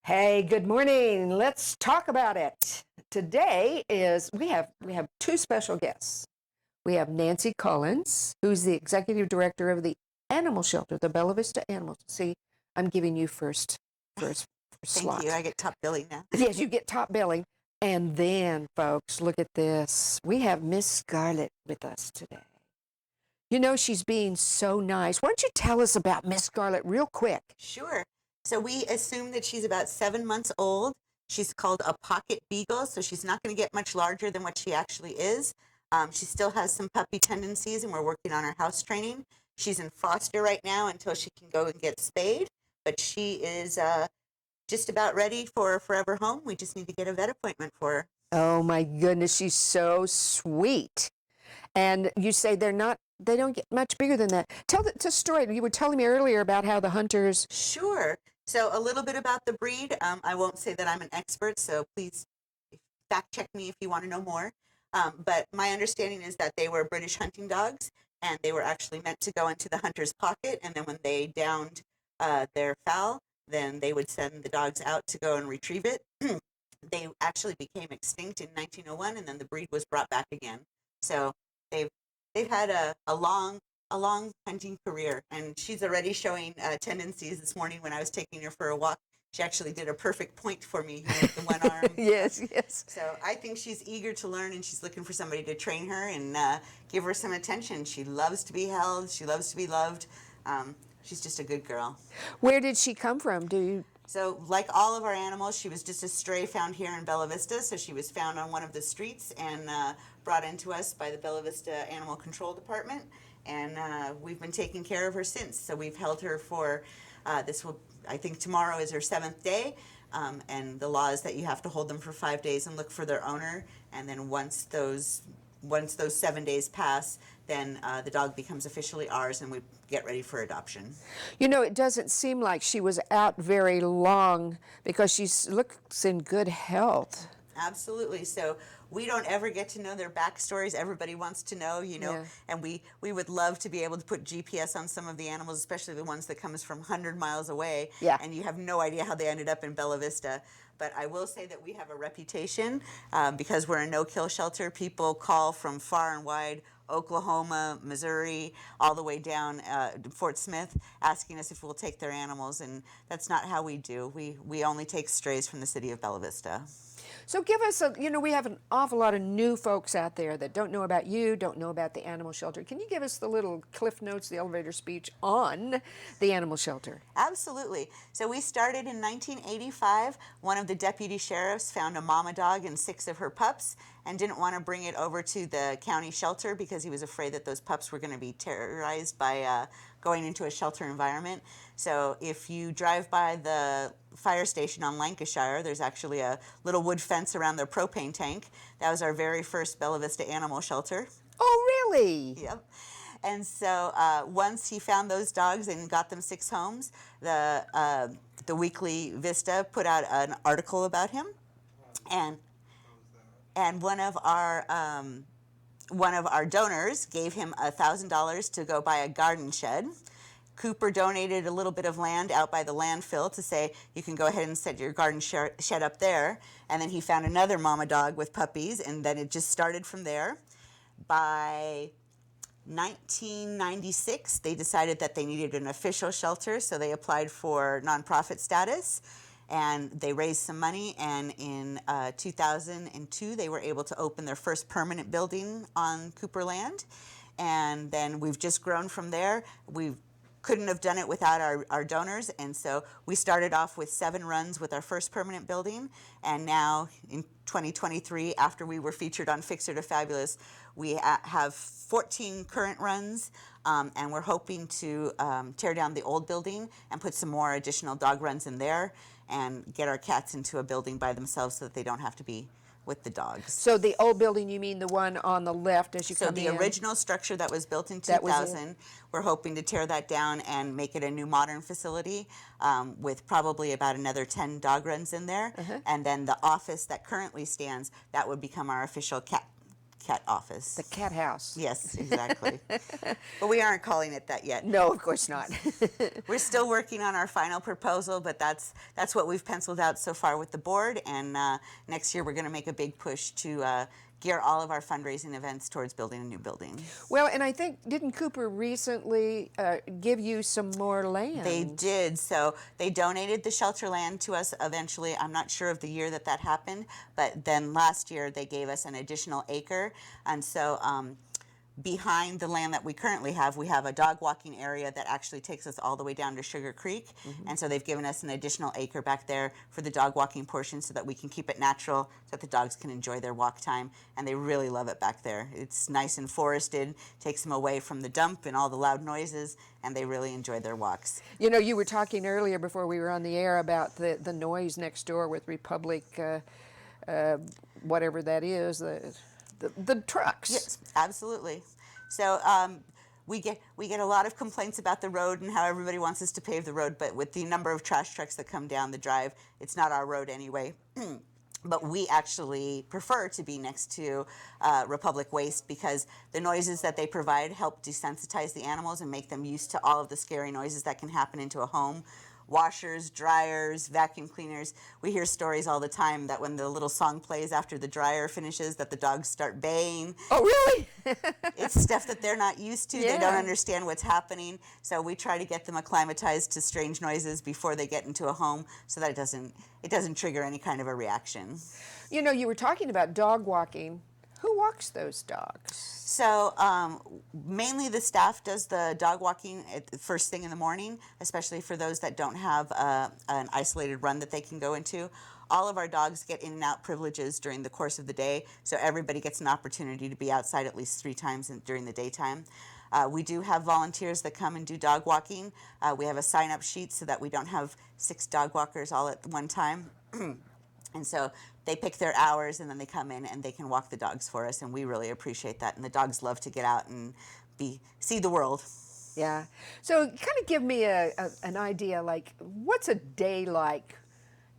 Hey, good morning. Let's talk about it. Today is we have two special guests. We have Nancy Cullins, who's the executive director of the animal shelter, the Bella Vista Animals. See, I'm giving you first Thank you. slot. I get top billing now. Yes, you get top billing. And then, folks, look at this. We have Miss Scarlett with us today. You know, she's being so nice. Why don't you tell us about Miss Scarlett real quick? Sure. So we assume that she's about 7 months old. She's called a pocket beagle, so she's not going to get much larger than what she actually is. She still has some puppy tendencies, and we're working on her house training. She's in foster right now until she can go and get spayed, but she is just about ready for a forever home. We just need to get a vet appointment for her. Oh my goodness, she's so sweet. And you say they don't get much bigger than that. Tell the story. You were telling me earlier about how the hunters. Sure. So a little bit about the breed. I won't say that I'm an expert, so please fact check me if you want to know more. But my understanding is that they were British hunting dogs, and they were actually meant to go into the hunter's pocket. And then when they downed their fowl, then they would send the dogs out to go and retrieve it. They actually became extinct in 1901, and then the breed was brought back again. So they've they've had a long hunting career, and she's already showing tendencies. This morning when I was taking her for a walk, she actually did a perfect point for me, with the one arm. Yes, yes. So I think she's eager to learn, and she's looking for somebody to train her and give her some attention. She loves to be held. She loves to be loved. She's just a good girl. Where did she come from? Do you? So, like all of our animals, she was just a stray found here in Bella Vista. So she was found on one of the streets and brought into us by the Bella Vista Animal Control Department, and we've been taking care of her since. So we've held her for I think tomorrow is her 7th day. And the law is that you have to hold them for 5 days and look for their owner. And then once those 7 days pass, then the dog becomes officially ours, and we get ready for adoption. You know, it doesn't seem like she was out very long because she looks in good health. Absolutely. So we don't ever get to know their backstories. Everybody wants to know, Yeah. and we would love to be able to put GPS on some of the animals, especially the ones that comes from 100 miles away. Yeah. And you have no idea how they ended up in Bella Vista. But I will say that we have a reputation because we're a no-kill shelter. People call from far and wide, Oklahoma, Missouri, all the way down Fort Smith, asking us if we'll take their animals, and that's not how we do. We only take strays from the city of Bella Vista. So give us we have an awful lot of new folks out there that don't know about you, don't know about the animal shelter. Can you give us the little cliff notes, the elevator speech on the animal shelter? Absolutely. So we started in 1985. One of the deputy sheriffs found a mama dog and 6 of her pups and didn't want to bring it over to the county shelter because he was afraid that those pups were going to be terrorized by going into a shelter environment. So if you drive by the fire station on Lancashire, there's actually a little wood fence around their propane tank. That was our very first Bella Vista animal shelter. Oh, really? Yep. And so once he found those dogs and got them 6 homes, the Weekly Vista put out an article about him, and one of our donors gave him $1,000 to go buy a garden shed. Cooper donated a little bit of land out by the landfill to say you can go ahead and set your garden shed up there. And then he found another mama dog with puppies, and then it just started from there. By 1996, they decided that they needed an official shelter, so they applied for nonprofit status, and they raised some money, and in 2002, they were able to open their first permanent building on Cooper land, and then we've just grown from there. We couldn't have done it without our donors, and so we started off with 7 runs with our first permanent building, and now in 2023, after we were featured on Fixer to Fabulous, we have 14 current runs, and we're hoping to tear down the old building and put some more additional dog runs in there and get our cats into a building by themselves so that they don't have to be with the dogs. So the old building, you mean the one on the left as you So come the in? original structure that was built in That was 2000, we're hoping to tear that down and make it a new modern facility with probably about another 10 dog runs in there. And then the office that currently stands, that would become our official cat office. The cat house. Yes, exactly. But we aren't calling it that yet. No, of course not. We're still working on our final proposal, but that's what we've penciled out so far with the board. And next year we're going to make a big push to gear all of our fundraising events towards building a new building. Well, and I think, didn't Cooper recently give you some more land? They did. So they donated the shelter land to us eventually. I'm not sure of the year that happened, but then last year they gave us an additional acre. And so behind the land that we currently have, we have a dog walking area that actually takes us all the way down to Sugar Creek. And so they've given us an additional acre back there for the dog walking portion so that we can keep it natural, so that the dogs can enjoy their walk time. And they really love it back there. It's nice and forested, takes them away from the dump and all the loud noises, and they really enjoy their walks. You know, you were talking earlier before we were on the air about the noise next door with Republic, whatever that is, the trucks. Yes, absolutely. So we get a lot of complaints about the road and how everybody wants us to pave the road, but with the number of trash trucks that come down the drive, it's not our road anyway. But we actually prefer to be next to Republic Waste because the noises that they provide help desensitize the animals and make them used to all of the scary noises that can happen into a home. Washers, dryers, vacuum cleaners. We hear stories all the time that when the little song plays after the dryer finishes that the dogs start baying. Oh, really? It's stuff that they're not used to. Yeah. They don't understand what's happening. So we try to get them acclimatized to strange noises before they get into a home so that it doesn't trigger any kind of a reaction. You know, you were talking about dog walking. Who walks those dogs? So mainly the staff does the dog walking at the first thing in the morning, especially for those that don't have an isolated run that they can go into. All of our dogs get in and out privileges during the course of the day, so everybody gets an opportunity to be outside at least 3 times during the daytime. We do have volunteers that come and do dog walking. We have a sign-up sheet so that we don't have 6 dog walkers all at one time. And so they pick their hours and then they come in and they can walk the dogs for us, and we really appreciate that. And the dogs love to get out and see the world. Yeah. So kind of give me an idea, like, what's a day like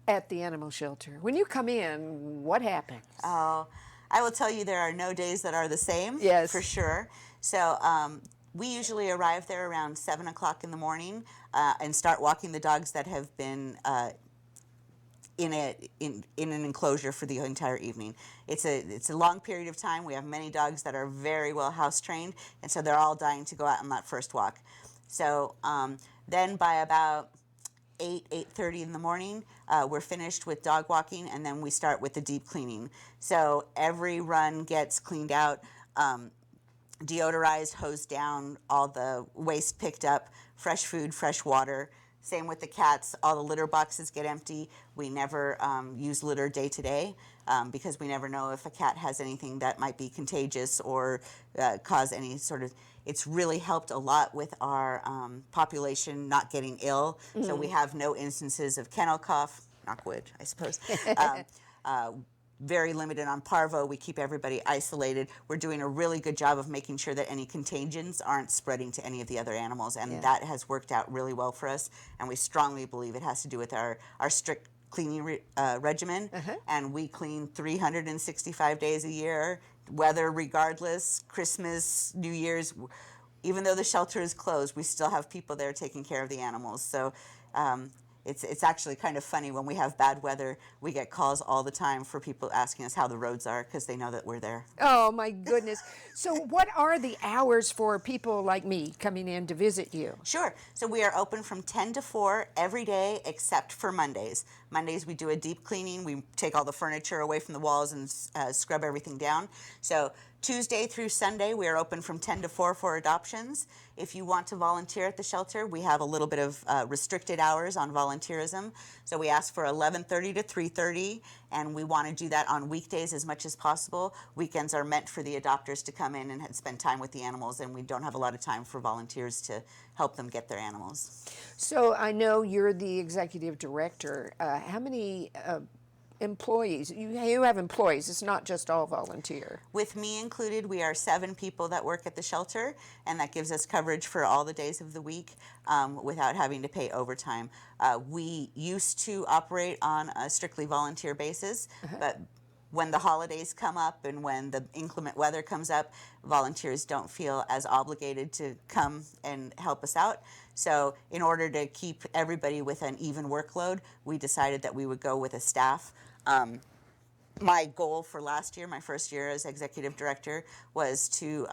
at the animal shelter? When you come in, what happens? Oh, I will tell you there are no days that are the same. Yes. For sure. So we usually arrive there around 7 o'clock in the morning and start walking the dogs that have been in an enclosure for the entire evening. It's a long period of time. We have many dogs that are very well house trained, and so they're all dying to go out on that first walk. So then by about 8:30 in the morning, we're finished with dog walking, and then we start with the deep cleaning. So every run gets cleaned out, deodorized, hosed down, all the waste picked up, fresh food, fresh water. Same with the cats. All the litter boxes get empty. We never use litter day to day because we never know if a cat has anything that might be contagious or cause any sort of... It's really helped a lot with our population not getting ill. So we have no instances of kennel cough, knock wood, I suppose. Very limited on parvo. We keep everybody isolated. We're doing a really good job of making sure that any contagions aren't spreading to any of the other animals, and that has worked out really well for us, and we strongly believe it has to do with our strict cleaning regimen, and we clean 365 days a year, weather regardless, Christmas, New Year's. Even though the shelter is closed, we still have people there taking care of the animals. So it's actually kind of funny when we have bad weather. We get calls all the time for people asking us how the roads are because they know that we're there. Oh, my goodness. So what are the hours for people like me coming in to visit you? Sure. So we are open from 10 to 4 every day except for Mondays. Mondays we do a deep cleaning. We take all the furniture away from the walls and scrub everything down. So Tuesday through Sunday, we are open from 10 to 4 for adoptions. If you want to volunteer at the shelter, we have a little bit of restricted hours on volunteerism. So we ask for 11:30 to 3:30, and we want to do that on weekdays as much as possible. Weekends are meant for the adopters to come in and spend time with the animals, and we don't have a lot of time for volunteers to help them get their animals. So I know you're the executive director. How many employees? You have employees. It's not just all volunteer. With me included, we are 7 people that work at the shelter, and that gives us coverage for all the days of the week without having to pay overtime. We used to operate on a strictly volunteer basis, but when the holidays come up and when the inclement weather comes up, volunteers don't feel as obligated to come and help us out. So in order to keep everybody with an even workload, we decided that we would go with a staff. My goal for last year, my first year as executive director, was to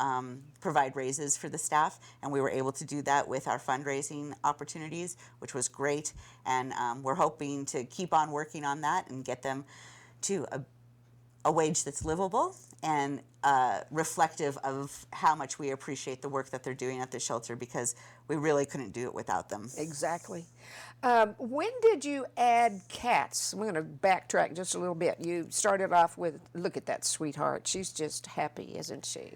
provide raises for the staff, and we were able to do that with our fundraising opportunities, which was great. And we're hoping to keep on working on that and get them to a wage that's livable and reflective of how much we appreciate the work that they're doing at the shelter, because we really couldn't do it without them. Exactly. When did you add cats? We're going to backtrack just a little bit. You started off with, look at that sweetheart. She's just happy, isn't she?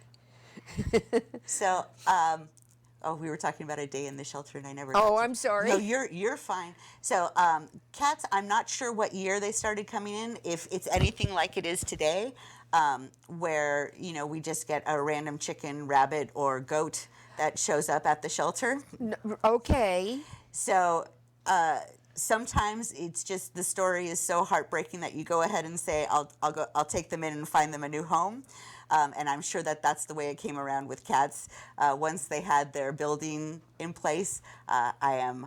So, we were talking about a day in the shelter, and I never. Oh, I'm sorry. No, you're fine. So, cats, I'm not sure what year they started coming in. If it's anything like it is today, where we just get a random chicken, rabbit, or goat that shows up at the shelter. Okay. So. Sometimes it's just the story is so heartbreaking that you go ahead and say, I'll take them in and find them a new home. And I'm sure that that's the way it came around with cats. Once they had their building in place, I am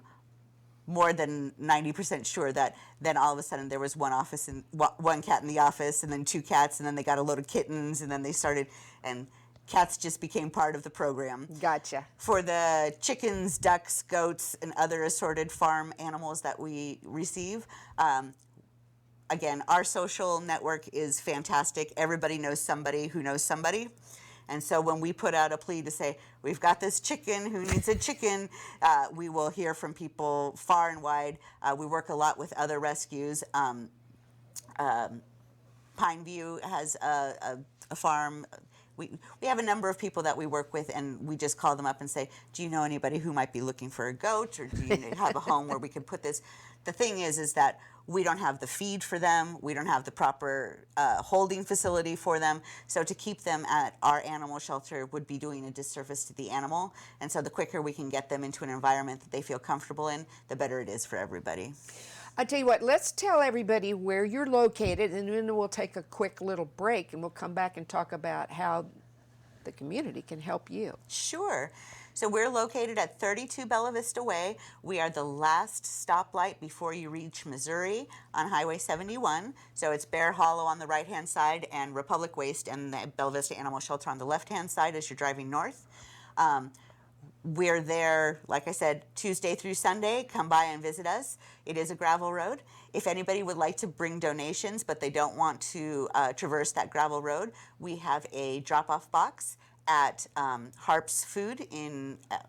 more than 90% sure that then all of a sudden there was one cat in the office, and then two cats, and then they got a load of kittens, and then they started, and cats just became part of the program. Gotcha. For the chickens, ducks, goats, and other assorted farm animals that we receive, again, our social network is fantastic. Everybody knows somebody who knows somebody. And so when we put out a plea to say, we've got this chicken, who needs a chicken, we will hear from people far and wide. We work a lot with other rescues. Pineview has a farm. We have a number of people that we work with, and we just call them up and say, do you know anybody who might be looking for a goat, or do you have a home where we can put this? The thing is that we don't have the feed for them. We don't have the proper holding facility for them. So to keep them at our animal shelter would be doing a disservice to the animal. And so the quicker we can get them into an environment that they feel comfortable in, the better it is for everybody. I tell you what, let's tell everybody where you're located, and then we'll take a quick little break, and we'll come back and talk about how the community can help you. Sure. So we're located at 32 Bella Vista Way. We are the last stoplight before you reach Missouri on Highway 71. So it's Bear Hollow on the right-hand side and Republic Waste and the Bella Vista Animal Shelter on the left-hand side as you're driving north. We're there, like I said, Tuesday through Sunday. Come by and visit us. It is a gravel road. If anybody would like to bring donations, but they don't want to traverse that gravel road, we have a drop-off box at Harp's Food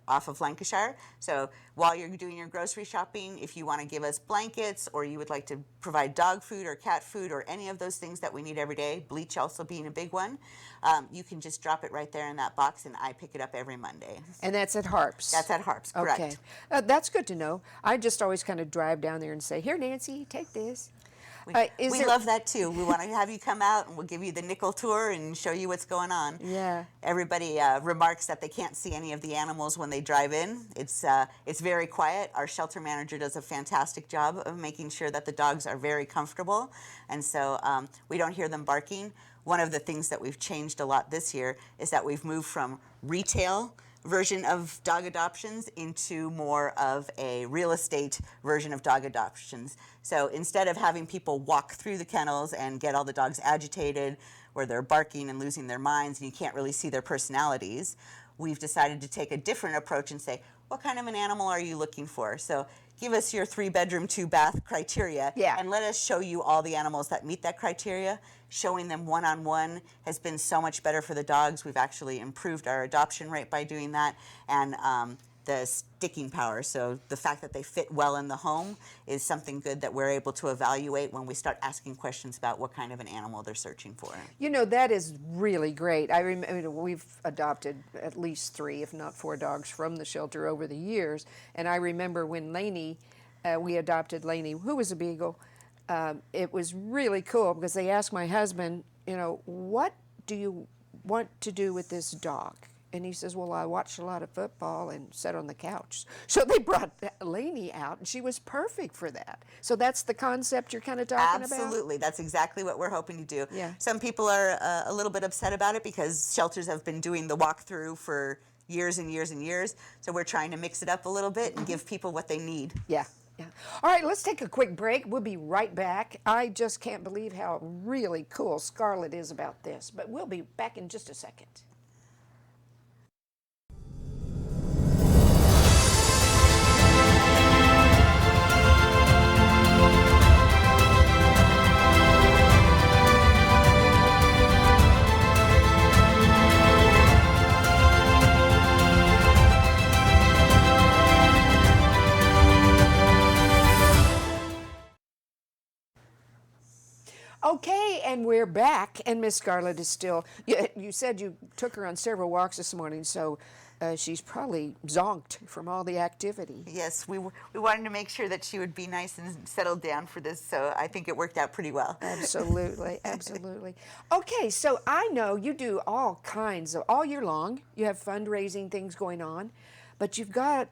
off of Lancashire. So while you're doing your grocery shopping, if you want to give us blankets, or you would like to provide dog food or cat food or any of those things that we need every day, bleach also being a big one, you can just drop it right there in that box, and I pick it up every Monday. And that's at Harp's? That's at Harp's, correct. Okay. That's good to know. I just always kind of drive down there and say, here, Nancy, take this. We love that too. We want to have you come out, and we'll give you the nickel tour and show you what's going on. Yeah. Everybody remarks that they can't see any of the animals when they drive in. It's very quiet. Our shelter manager does a fantastic job of making sure that the dogs are very comfortable, and so we don't hear them barking. One of the things that we've changed a lot this year is that we've moved from retail version of dog adoptions into more of a real estate version of dog adoptions. So instead of having people walk through the kennels and get all the dogs agitated, where they're barking and losing their minds and you can't really see their personalities, we've decided to take a different approach and say, what kind of an animal are you looking for? So give us your 3-bedroom, 2-bath criteria, and let us show you all the animals that meet that criteria. Showing them one-on-one has been so much better for the dogs. We've actually improved our adoption rate by doing that, and the sticking power. So the fact that they fit well in the home is something good that we're able to evaluate when we start asking questions about what kind of an animal they're searching for. You know, that is really great. I remember we've adopted at least 3, if not 4 dogs from the shelter over the years. And I remember when we adopted Lainey, who was a beagle, it was really cool because they asked my husband, what do you want to do with this dog? And he says, well, I watched a lot of football and sat on the couch. So they brought Lainey out, and she was perfect for that. So that's the concept you're kind of talking about? Absolutely. That's exactly what we're hoping to do. Yeah. Some people are a little bit upset about it because shelters have been doing the walkthrough for years and years and years. So we're trying to mix it up a little bit and give people what they need. Yeah. Yeah. All right, let's take a quick break. We'll be right back. I just can't believe how really cool Scarlett is about this, but we'll be back in just a second. Okay, and we're back, and Miss Scarlett is still. You said you took her on several walks this morning, so she's probably zonked from all the activity. Yes, we wanted to make sure that she would be nice and settled down for this, so I think it worked out pretty well. Absolutely, absolutely. Okay, so I know you do all kinds of, all year long, you have fundraising things going on, but you've got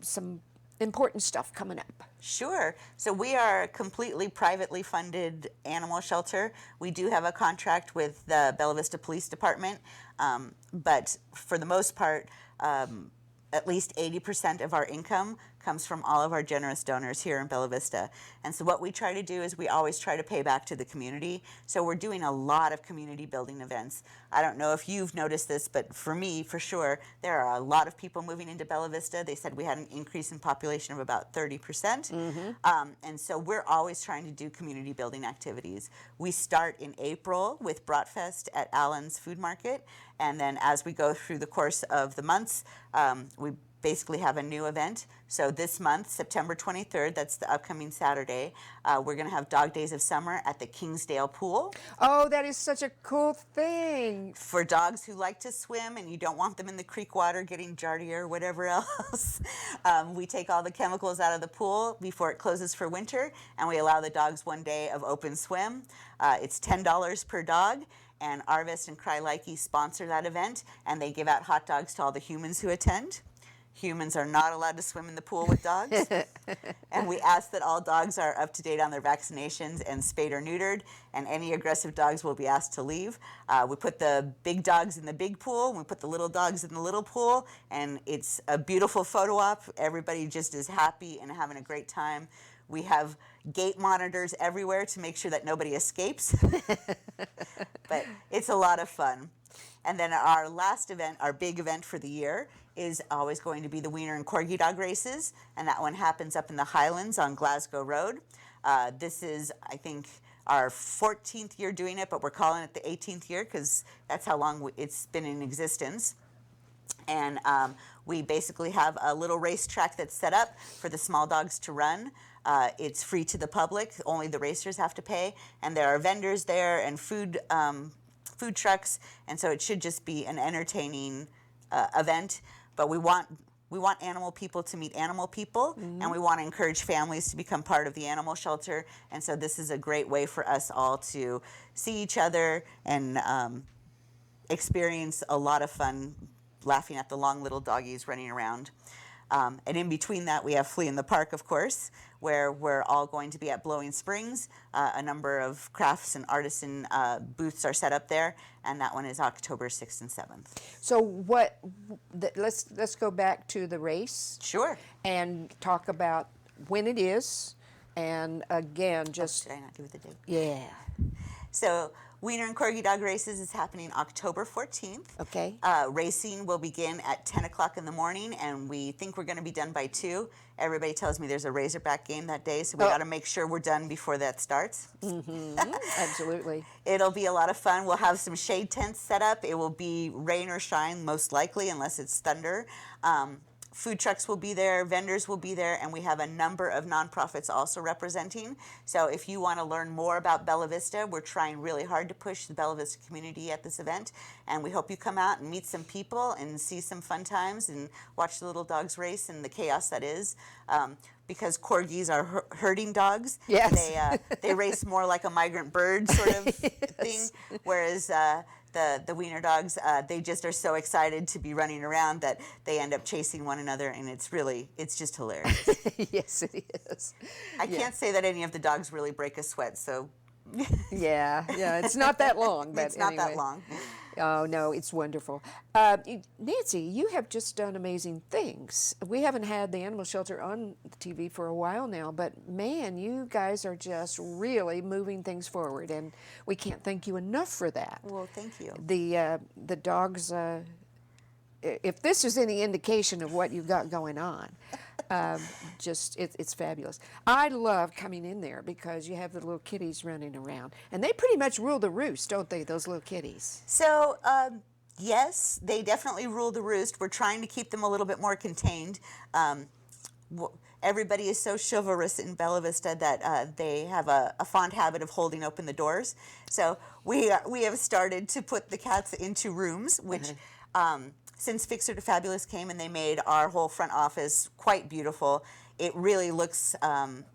some important stuff coming up. Sure. So we are a completely privately funded animal shelter. We do have a contract with the Bella Vista Police Department, but for the most part, at least 80% of our income comes from all of our generous donors here in Bella Vista. And so what we try to do is we always try to pay back to the community. So we're doing a lot of community building events. I don't know if you've noticed this, but for me, for sure, there are a lot of people moving into Bella Vista. They said we had an increase in population of about 30%. And so we're always trying to do community building activities. We start in April with Bratfest at Allen's Food Market. And then as we go through the course of the months, we basically have a new event. So this month, September 23rd, that's the upcoming Saturday, we're going to have Dog Days of Summer at the Kingsdale Pool. Oh, that is such a cool thing. For dogs who like to swim and you don't want them in the creek water getting Giardia or whatever else, we take all the chemicals out of the pool before it closes for winter, and we allow the dogs one day of open swim. It's $10 per dog. And Arvest and Cry Likey sponsor that event, and they give out hot dogs to all the humans who attend. Humans are not allowed to swim in the pool with dogs. And we ask that all dogs are up to date on their vaccinations and spayed or neutered, and any aggressive dogs will be asked to leave. We put the big dogs in the big pool, and we put the little dogs in the little pool, and it's a beautiful photo op. Everybody just is happy and having a great time. We have gate monitors everywhere to make sure that nobody escapes. But it's a lot of fun. And then our last event, our big event for the year, is always going to be the Wiener and Corgi dog races. And that one happens up in the Highlands on Glasgow Road. This is, I think, our 14th year doing it, but we're calling it the 18th year because that's how long it's been in existence. And we basically have a little racetrack that's set up for the small dogs to run. It's free to the public. Only the racers have to pay. And there are vendors there and food trucks. And so it should just be an entertaining event. But we want animal people to meet animal people, and we want to encourage families to become part of the animal shelter. And so this is a great way for us all to see each other and experience a lot of fun laughing at the long little doggies running around. And in between that, we have Flea in the Park, of course, where we're all going to be at Blowing Springs. A number of crafts and artisan booths are set up there, and that one is October 6th and 7th. So let's go back to the race. Sure. And talk about when it is, and again, just... Did I not give it the date? Yeah. So Wiener and Corgi Dog Races is happening October 14th. Okay. Racing will begin at 10 o'clock in the morning, and we think we're going to be done by 2. Everybody tells me there's a Razorback game that day, so we got to make sure we're done before that starts. Absolutely. It'll be a lot of fun. We'll have some shade tents set up. It will be rain or shine, most likely, unless it's thunder. Food trucks will be there, vendors will be there, and we have a number of nonprofits also representing. So if you want to learn more about Bella Vista, we're trying really hard to push the Bella Vista community at this event, and we hope you come out and meet some people and see some fun times and watch the little dogs race and the chaos that is. Because corgis are herding dogs. Yes. They race more like a migrant bird sort of thing, whereas the wiener dogs, they just are so excited to be running around that they end up chasing one another, and it's just hilarious. Yes, it is. I can't say that any of the dogs really break a sweat, so Yeah, yeah, it's not that long, but it's not anyway. that long. Oh, no, it's wonderful. Nancy, you have just done amazing things. We haven't had the animal shelter on the TV for a while now, but man, you guys are just really moving things forward, and we can't thank you enough for that. Well, thank you. The dogs, if this is any indication of what you've got going on, it's fabulous. I love coming in there because you have the little kitties running around, and they pretty much rule the roost, don't they, those little kitties? So, yes, they definitely rule the roost. We're trying to keep them a little bit more contained. Everybody is so chivalrous in Bella Vista that they have a fond habit of holding open the doors. So we have started to put the cats into rooms, which since Fixer to Fabulous came and they made our whole front office quite beautiful, it really looks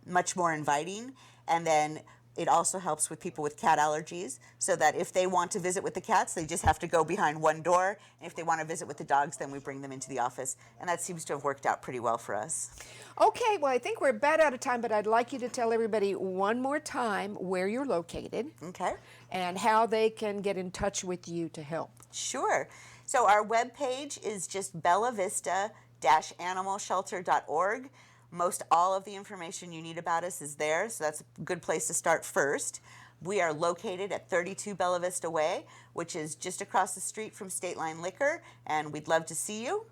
much more inviting. And then it also helps with people with cat allergies, so that if they want to visit with the cats, they just have to go behind one door. And if they want to visit with the dogs, then we bring them into the office. And that seems to have worked out pretty well for us. Okay, well, I think we're about out of time, but I'd like you to tell everybody one more time where you're located. Okay. And how they can get in touch with you to help. Sure. So our webpage is just bellavista-animalshelter.org. Most all of the information you need about us is there, so that's a good place to start first. We are located at 32 Bella Vista Way, which is just across the street from State Line Liquor, and we'd love to see you.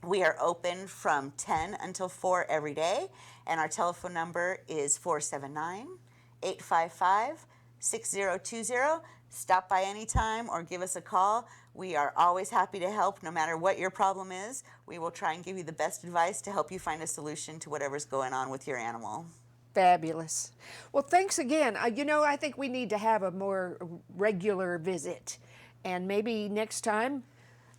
We are open from 10 until 4 every day, and our telephone number is 479-855-6020. Stop by anytime or give us a call. We are always happy to help no matter what your problem is. We will try and give you the best advice to help you find a solution to whatever's going on with your animal. Fabulous. Well, thanks again. I think we need to have a more regular visit. And maybe next time,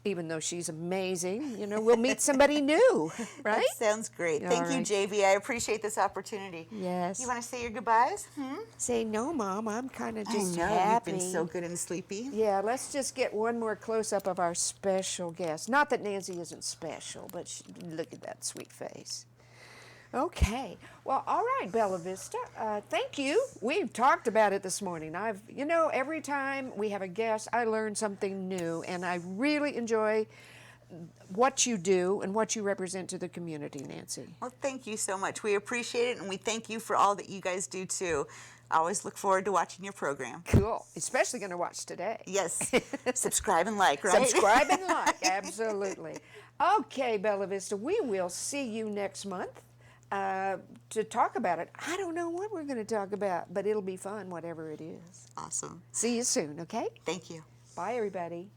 even though she's amazing, we'll meet somebody new, right? That sounds great. Thank you, JB. I appreciate this opportunity. Yes. You want to say your goodbyes? Say, no, Mom, I'm kind of just I know, happy. you've been so good and sleepy. Yeah, let's just get one more close-up of our special guest. Not that Nancy isn't special, but look at that sweet face. Okay. Well, all right, Bella Vista. Thank you. We've talked about it this morning. Every time we have a guest, I learn something new, and I really enjoy what you do and what you represent to the community, Nancy. Well, thank you so much. We appreciate it, and we thank you for all that you guys do, too. I always look forward to watching your program. Cool. Especially going to watch today. Yes. Subscribe and like, right? Subscribe and like, absolutely. Okay, Bella Vista, we will see you next month. To talk about it. I don't know what we're going to talk about, but it'll be fun, whatever it is. Awesome. See you soon, okay? Thank you. Bye, everybody.